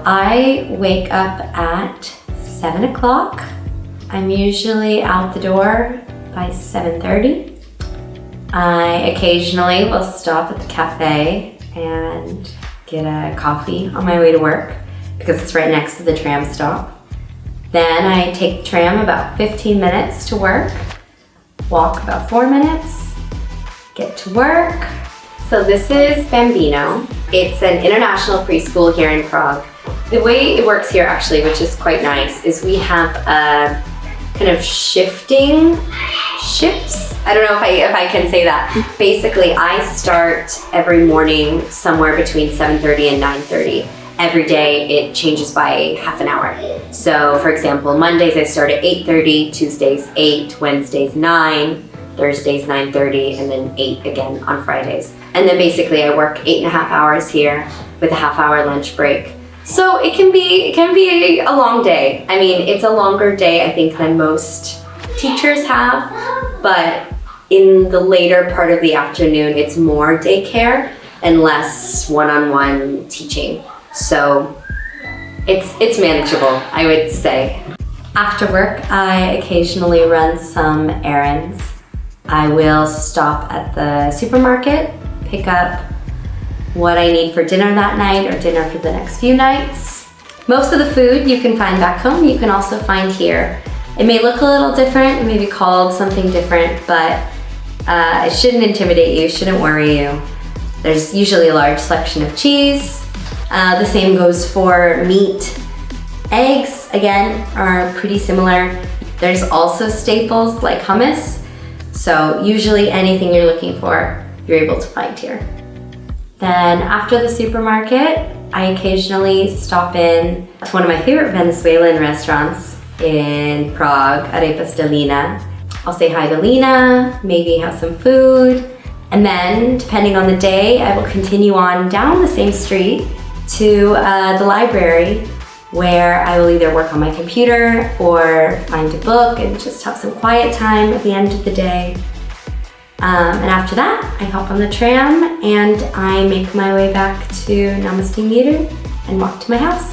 I wake up at 7 o'clock. I'm usually out the door by 7:30. I occasionally will stop at the cafe and get a coffee on my way to work because it's right next to the tram stop. Then I take the tram about 15 minutes to work, walk about 4 minutes, get to work. So this is Bambino. It's an international preschool here in Prague. The way it works here actually, which is quite nice, is we have a kind of shifting shifts. I don't know if I can say that. Basically, I start every morning somewhere between 7:30 and 9:30. Every day it changes by half an hour. So for example, Mondays I start at 8:30, Tuesdays 8, Wednesdays 9, Thursdays 9:30, and then 8 again on Fridays. And then basically I work 8.5 hours here with a half-hour lunch break. So it can be a long day. I mean, it's a longer day I think than most teachers have, but in the later part of the afternoon it's more daycare and less one-on-one teaching. So it's manageable, I would say. After work, I occasionally run some errands. I will stop at the supermarket, pick up what I need for dinner that night or dinner for the next few nights. Most of the food you can find back home, you can also find here. It may look a little different, it may be called something different, but it shouldn't intimidate you, shouldn't worry you. There's usually a large selection of cheese. The same goes for meat. Eggs, again, are pretty similar. There's also staples like hummus. So usually anything you're looking for, you're able to find here. Then after the supermarket, I occasionally stop in to one of my favorite Venezuelan restaurants in Prague, Arepas de Lina. I'll say hi to Lina, maybe have some food, and then depending on the day, I will continue on down the same street to the library where I will either work on my computer or find a book and just have some quiet time at the end of the day. And after that, I hop on the tram and I make my way back to Namaste Miru and walk to my house.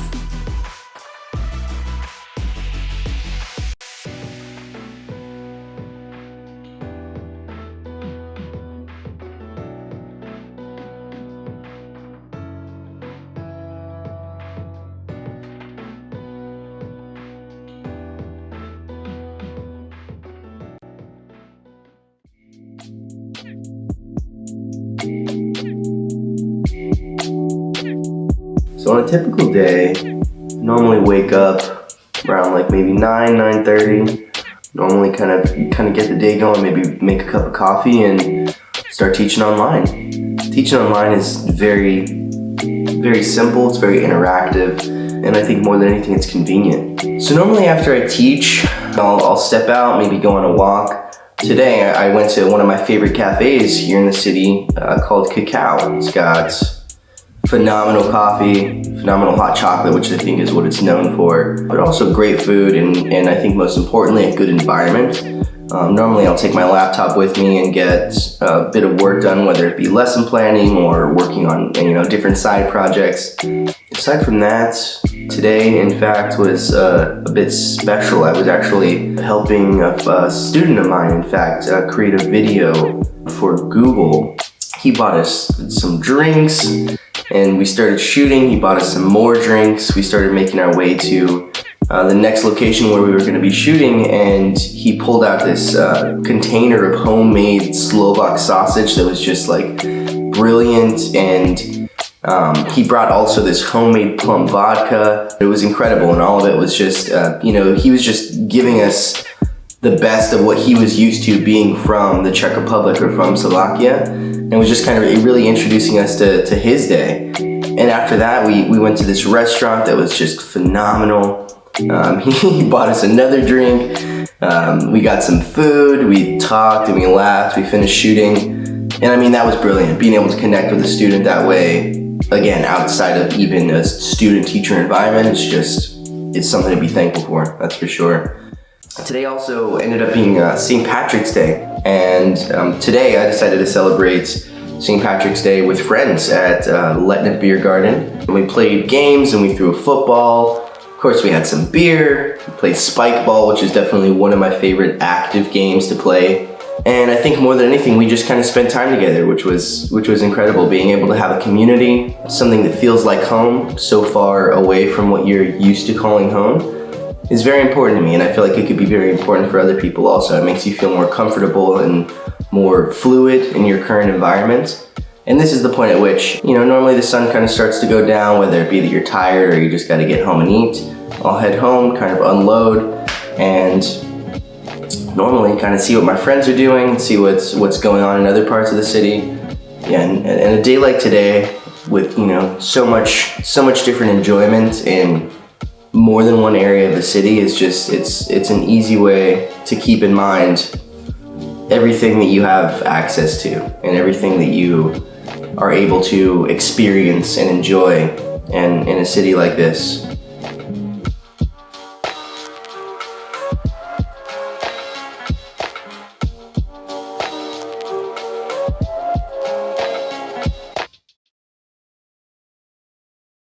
So on a typical day, I normally wake up around like maybe 9:30. Normally kind of get the day going, maybe make a cup of coffee and start teaching online. Teaching online is very, very simple, it's very interactive, and I think more than anything it's convenient. So normally after I teach, I'll step out, maybe go on a walk. Today I went to one of my favorite cafes here in the city called Cacao. It's got phenomenal coffee, phenomenal hot chocolate, which I think is what it's known for, but also great food and I think most importantly a good environment. Normally I'll take my laptop with me and get a bit of work done, whether it be lesson planning or working on different side projects. Aside from that, today in fact was a bit special. I was actually helping a student of mine in fact create a video for Google. He bought us some drinks and we started shooting. He bought us some more drinks. We started making our way to the next location where we were going to be shooting, and he pulled out this container of homemade Slovak sausage that was just like brilliant, and he brought also this homemade plum vodka. It was incredible, and all of it was just, he was just giving us the best of what he was used to being from the Czech Republic or from Slovakia, and was just kind of really introducing us to his day. And after that, we went to this restaurant that was just phenomenal. He bought us another drink. We got some food, we talked and we laughed, we finished shooting. And I mean, that was brilliant. Being able to connect with a student that way, again, outside of even a student-teacher environment, it's something to be thankful for, that's for sure. Today also ended up being St. Patrick's Day, and today I decided to celebrate St. Patrick's Day with friends at Letna Beer Garden. And we played games and we threw a football. Of course, we had some beer. We played spike ball, which is definitely one of my favorite active games to play. And I think more than anything, we just kind of spent time together, which was incredible. Being able to have a community, something that feels like home, so far away from what you're used to calling home, is very important to me. And I feel like it could be very important for other people also. It makes you feel more comfortable and more fluid in your current environment. And this is the point at which, normally the sun kind of starts to go down, whether it be that you're tired or you just got to get home and eat. I'll head home, kind of unload, and normally kind of see what my friends are doing, see what's going on in other parts of the city. Yeah, and a day like today with, so much different enjoyment in more than one area of the city is just, it's an easy way to keep in mind everything that you have access to and everything that you are able to experience and enjoy and in a city like this.